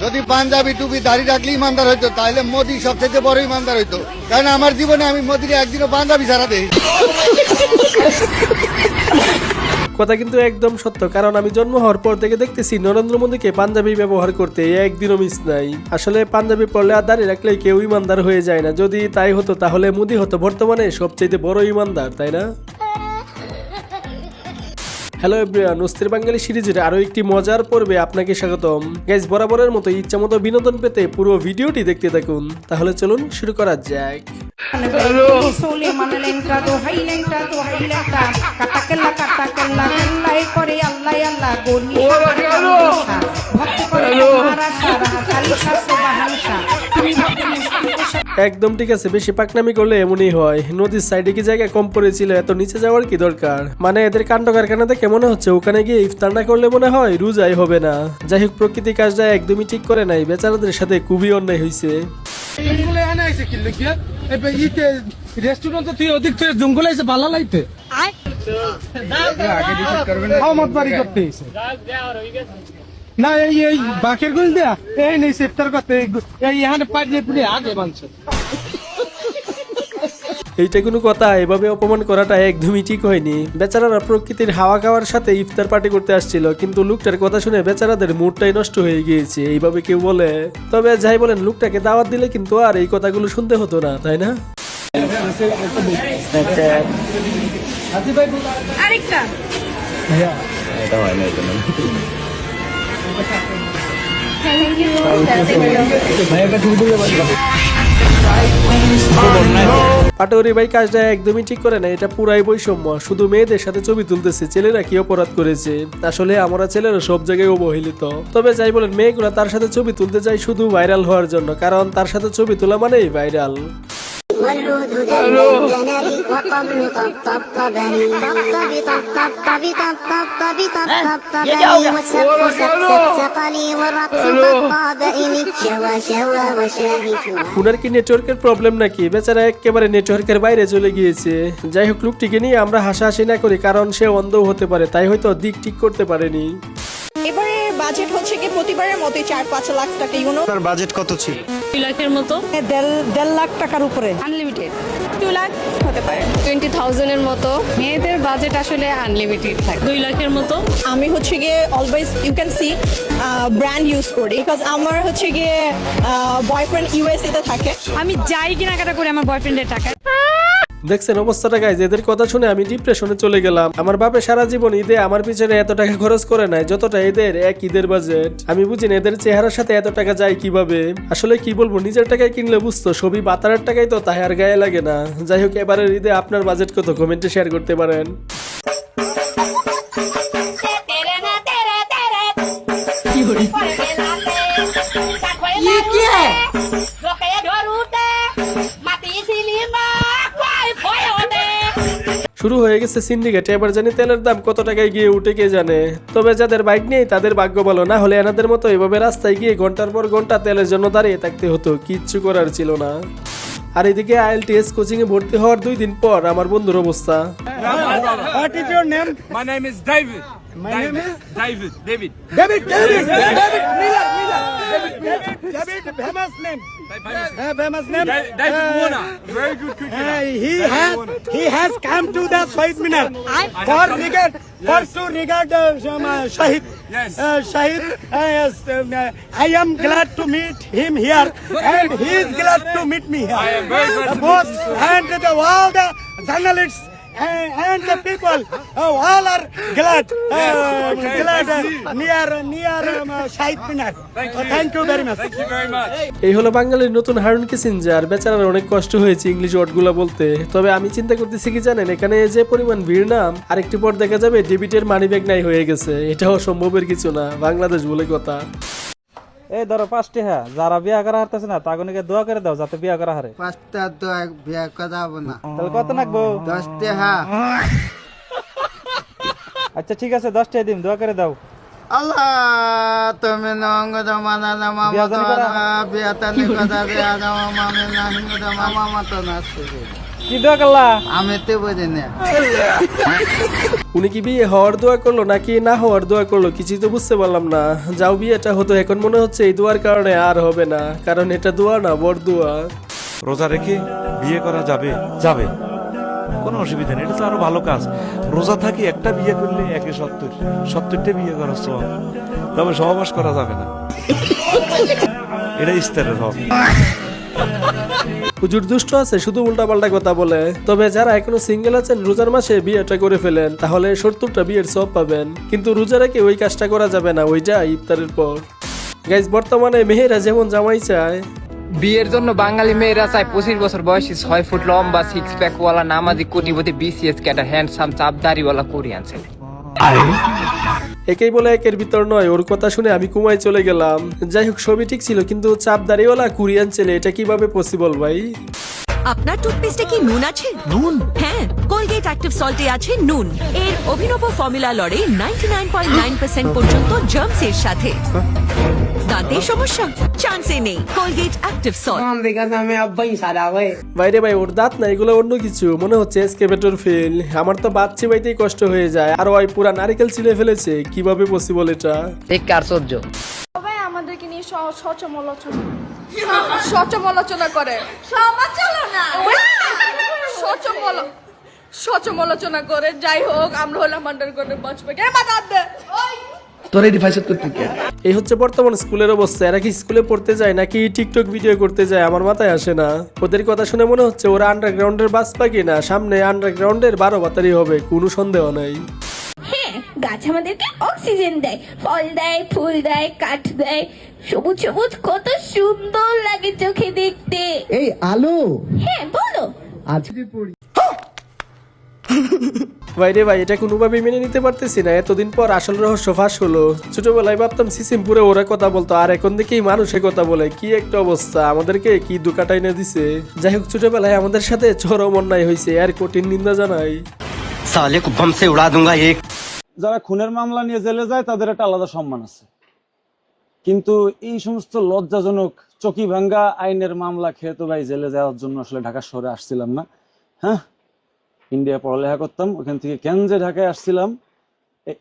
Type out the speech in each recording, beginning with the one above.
যদি পাঞ্জাবি টুপি দাড়ি রাখলে ইমানদার হইতো তাহলে মোদি সবচেয়ে বড় ইমানদার হইতো, কারণ আমার জীবনে আমি মোদির একদিনও পাঞ্জাবি ছাড়া দেই। কথা কিন্তু একদম সত্য, কারণ আমি জন্ম হওয়ার পর থেকে দেখতেছি নরেন্দ্র মোদীকে পাঞ্জাবি ব্যবহার করতে একদিনও মিস নাই। আসলে পাঞ্জাবি পরলে আর দাঁড়িয়ে রাখলে কেউ ইমানদার হয়ে যায় না। যদি তাই হতো তাহলে মোদী হতো বর্তমানে সবচেয়ে বড় ইমানদার, তাই না? হ্যালো এভরিওয়ান, অস্থির বাঙালি সিরিজের আরো একটি মজার পর্বে আপনাকে স্বাগতম। গাইস, বরাবরের মতো ইচ্ছা মতো বিনোদন পেতে পুরো ভিডিওটি দেখতে থাকুন। তাহলে চলুন শুরু করা যাক। একদম ঠিক আছে, বেশি পাকনামি করলে এমনই হয়। নদীর সাইডে কি জায়গা কম পড়েছিল, এত নিচে যাওয়ার কি দরকার? মানে এদের কাণ্ড কারখানা দেখে মনে হচ্ছে ওখানে গিয়ে ইফতার না করলে মনে হয় রোজাই হবে না। যাই হোক, প্রকৃতি কাজটা একদমই ঠিক করে নাই, বেচারাদের সাথে খুবই অন্যায় হয়েছে। না এই বাকের গুল দেয়া এই নেই সেপ্টার করতে এই এখানে পাঠিয়ে পুরে আগে বানছে। এইটা কোনো কথা? এভাবে অপমান করাটা একদমই ঠিক হয়নি। বেচারারা প্রকৃতির হাওয়া খাওয়ার সাথে ইফতার পার্টি করতে আসছিল, কিন্তু লোকটার কথা শুনে বেচারাদের মুডটাই নষ্ট হয়ে গিয়েছে, এইভাবে কেউ বলে? তবে যাই বলেন, লোকটাকে দাওয়াত দিলে কিন্তু আর এই কথাগুলো শুনতে হতো না, তাই না? আরেকটা এটা হয় না, এটা না। পাটোয়ারি ভাই কাজটা একদমই ঠিক করে না, এটা পুরাই বৈষম্য। শুধু মেয়েদের সাথে ছবি তুলতেছে, ছেলেরা কি অপরাধ করেছে? আসলে আমরা ছেলেরা সব জায়গায় অবহেলিত। তবে যাই বলেন, মেয়েগুলা তার সাথে ছবি তুলতে যায় শুধু ভাইরাল হওয়ার জন্য, কারণ তার সাথে ছবি তোলা মানেই ভাইরাল। উনার কি নেটওয়ার্কের প্রবলেম নাকি? বেচারা একেবারে নেটওয়ার্কের বাইরে চলে গিয়েছে। যাই হোক, লোকটিকে নিয়ে আমরা হাসাহাসি না করি, কারণ সে অন্ধ হতে পারে, তাই হয়তো দিক ঠিক করতে পারেনি। এবারে বাজেট হচ্ছে কি প্রতিবারের মতোই 4-5 লাখ টাকা। আপনার বাজেট কত ছিল? 2 লাখের মতো। 1.5 লাখ টাকার উপরে আনলিমিটেড 2 লাখ হতে পারে। 20,000 এর মতো। মেয়েদের বাজেট আসলে আনলিমিটেড থাকে। 2 লাখের মতো। আমি হচ্ছে গিয়ে always you can see brand use করি, বিকজ আমার হচ্ছে গিয়ে বয়ফ্রেন্ড ইউএসএ তে থাকে। আমি যাই কেনাকাটা করি আমার বয়ফ্রেন্ডের টাকায়। দেখছেন অবস্থাটা গাইজ, এদের কথা শুনে আমি ডিপ্রেশনে চলে গেলাম। আমার বাপে সারা জীবন ঈদে আমার পিছনে এত টাকা খরচ করে নাই যতটা এদের এক ঈদের বাজেট। আমি বুঝি না এদের চেহারার সাথে এত টাকা যায় কিভাবে। আসলে কি বলবো, নিজের টাকায় কিনলে বুঝতো, সবই বাতারের টাকায় তো তাই আর গায়ে লাগে না। যাই হোক, এবারের ঈদে আপনার বাজেট কত কমেন্টে শেয়ার করতে পারেন। শুরু হয়ে গেছে সিন্ডিকেট, এবার জানি তেলের দাম কত টাকায় গিয়ে উঠে কে জানে। তবে যাদের বাইক নেই তাদের ভাগ্য ভালো, না হলে এনাদের মতো এভাবে রাস্তায় গিয়ে ঘন্টার পর ঘন্টা তেলের জন্য দাঁড়িয়ে থাকতে হতো, কিচ্ছু করার ছিল না। আর এদিকে IELTS কোচিং এ ভর্তি হওয়ার 2 দিন পর আমার বন্ধুর অবস্থা। What is your name? My name is David. My name is David. David famous name. Famous name. David Warner. Very good cricketer. He has come to the Shahid Minar for to regard Shahid. Yes. Shahid. Yes, I am glad to meet him here, and he is glad to meet me here. I am very glad to meet Both you, sir. and all the journalists. And the people all are glad near Shahid Minar. Thank you very much. Thank you very much. এই হলো বাঙালির নতুন Harun Kissinger. বেচারার অনেক কষ্ট হয়েছে English ওয়ার্ডগুলো বলতে। তবে আমি চিন্তা করতেছি কি জানেন, এখানে যে পরিমাণ ভিড় না, আরেকটু পর দেখা যাবে ডেবিটের মানি ব্যাগ নাই হয়ে গেছে। এটাও সম্ভবের কিছু না, বাংলাদেশ বলে কথা। এই ধরো 5 টাকা, যারা বিয়া করা হারতেছে না তাকে দোয়া করে দাও যাতে বিয়া করা হারে। 5 টাকা তো বিয়া করা হবে না, তাহলে কত লাগবো? 10 টাকা। আচ্ছা ঠিক আছে, 10 টাকা দিম, দোয়া করে দাও। আল্লাহ তুমি নঙ্গ দমানা নামা মাতা বিয়াতা নিকতা রে আদা মামে নাহি মামা মাতা নাসে। কি দোয়া করলা? আমি তো বুঝি না। উনি কি বিয়ে হওয়ার দোয়া করলো নাকি না হওয়ার দোয়া করলো কিছুই তো বুঝতে পারলাম না। যাও বিয়েটা হতো, এখন মনে হচ্ছে এই দোয়ার কারণে আর হবে না, কারণ এটা দোয়া না বড় দোয়া। রোজা রেখে বিয়ে করা যাবে যাবে, কোনো অসুবিধা নেই, এটা তো আরো ভালো কাজ। রোজা থাকি একটা বিয়ে করলে 70টা বিয়ে করার সওয়াব, তবে সহবাস করা যাবে না, এটা ইস্তারের হবে। হুজুর দুষ্ট আছে, শুধু উল্টাপাল্টা কথা বলে। তবে যারা এখনো সিঙ্গেল আছেন রোজার মাসে বিয়েটা করে ফেলেন, তাহলে 70টা বিয়ের সব পাবেন। কিন্তু রোজা রেখে ওই কাজটা করা যাবে না, ওইটা ইফতারের পর। গাইজ, বর্তমানে মেয়েরা যেমন জামাই চায়, বিয়ের জন্য বাঙালি মেয়েরা চায় 25 বছর বয়সী 6 ফুট লম্বা 6 প্যাক ওয়ালা নামাজি কোটিপতি BCS ক্যাডার হ্যান্ডসাম চাপদারিওয়ালা কোরিয়ান ছেলে। একেই বলে একের ভিতর নয়। ওর কথা শুনে আমি কুমায় চলে গেলাম। যাই হোক, সবই ঠিক ছিল, কিন্তু চাপ দাড়িওয়ালা কোরিয়ান ছেলে, এটা কিভাবে পসিবল ভাই? আপনার টুথপেস্টে কি নুন আছে? নুন? হ্যাঁ, কোলগেট অ্যাক্টিভ সল্টে আছে নুন। এর অভিনব ফর্মুলা লড়ে 99.9% পর্যন্ত জার্মসের সাথে। দাঁতের সমস্যা? চান্সে নেই। Colgate active salt. বাইরে ভাই, ওর দাঁত না, এগুলো অন্য কিছু। মনে হচ্ছে এসকেভেটর ফেল। আমার তো বাদ চিবাইতেই কষ্ট হয়ে যায়, আর ওই পুরা নারিকেল ছিলে ফেলেছে, কিভাবে পসিবল এটা? ঠিক কার সহ্য। সবাই আমাদেরকে নিয়ে সমালোচনা করে। সমালোচনা করে। যাই হোক, আমরা হলাম আন্ডারগ্রাউন্ডের বাঁচবে। এই হচ্ছে বর্তমান স্কুলের অবস্থা। এরা কি স্কুলে পড়তে যায় নাকি টিকটক ভিডিও করতে যায়, আমার মাথায় আসে না। ওদের কথা শুনে মনে হচ্ছে ওরা আন্ডারগ্রাউন্ডের বাস পাকি না, সামনে আন্ডারগ্রাউন্ডের 12 বাতারি হবে, কোনো সন্দেহ নাই। হ্যাঁ, গাছ আমাদেরকে অক্সিজেন দেয়, ফল দেয়, ফুল দেয়, কাঠ দেয়, সবুজ সবুজ কত সুন্দর লাগে চোখে দেখতে। এই আলো হ্যাঁ, বলো। ভাইরে ভাই, এটা কোনোভাবেই মেনে নিতে পারতেছি না। এতদিন পর আসল রহস্য ফাঁস হলো। ছোটবেলায় ভাবতাম সিসিমপুরে ওরা কথা বলতো, আর এখন দেখেই মানুষে কথা বলে। কি একটা অবস্থা, আমাদেরকে কি দুকাটাই না দিছে। যাই হোক, ছোটবেলায় আমাদের সাথে চরম অন্যায় হয়েছে, আর কঠিন নিন্দা জানাই। সালে কো বম সে উড়া दूंगा এক। যারা খুনের মামলা নিয়ে জেলে যায় তাদের একটা আলাদা সম্মান আছে, কিন্তু এই সমস্ত লজ্জাজনক চকি ভাঙ্গা আইনের মামলা খেয়ে তো ভাই জেলে যাওয়ার জন্য আসলে ঢাকা শহরে আসছিলাম না। হ্যাঁ, ইন্ডিয়া পড়ালেখা করতাম, ওখান থেকে কেন যে ঢাকায় আসছিলাম,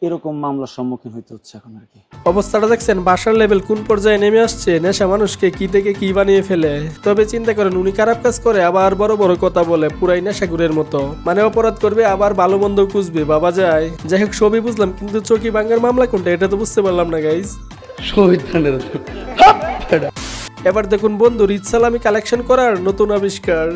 এরকম মামলার সম্মুখীন হইতে হচ্ছে এখন আর কি। অবস্থাটা দেখছেন, বাসার লেভেল কোন পর্যায়ে নেমে আসছে। নেশা মানুষকে কি থেকে কি বানিয়ে ফেলে। তবে চিন্তা করেন, উনি খারাপ কাজ করে আবার বড় বড় কথা বলে, পুরাই নেশাগুরের মতো। মানে অপরাধ করবে আবার ভালো মন্দ খুঁজবে, বাবা যায়। যাই হোক, সবই বুঝলাম, কিন্তু চকি ভাঙ্গার মামলা কোনটা এটা তো বুঝতে পারলাম না গাইজ। এবার দেখুন বন্ধু, রিচ সালামি কালেকশন করার নতুন আবিষ্কার।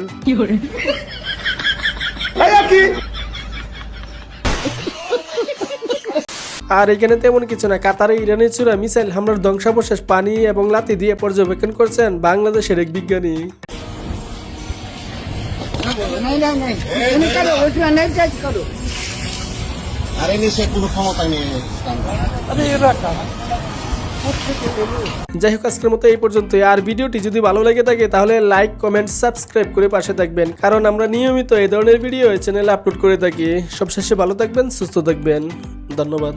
আর এখানে তেমন কিছু না, কাতারে ইরানের চূড়া মিসাইল হামলার ধ্বংসাবশেষ পানি এবং লাঠি দিয়ে পর্যবেক্ষণ করছেন বাংলাদেশের এক বিজ্ঞানী। যাই হোক, আজকের মতো এই পর্যন্তই। আর ভিডিওটি যদি ভালো লেগে থাকে তাহলে লাইক, কমেন্ট, সাবস্ক্রাইব করে পাশে থাকবেন, কারণ আমরা নিয়মিত এই ধরনের ভিডিও চ্যানেলে আপলোড করে থাকি। সবশেষে ভালো থাকবেন, সুস্থ থাকবেন, ধন্যবাদ।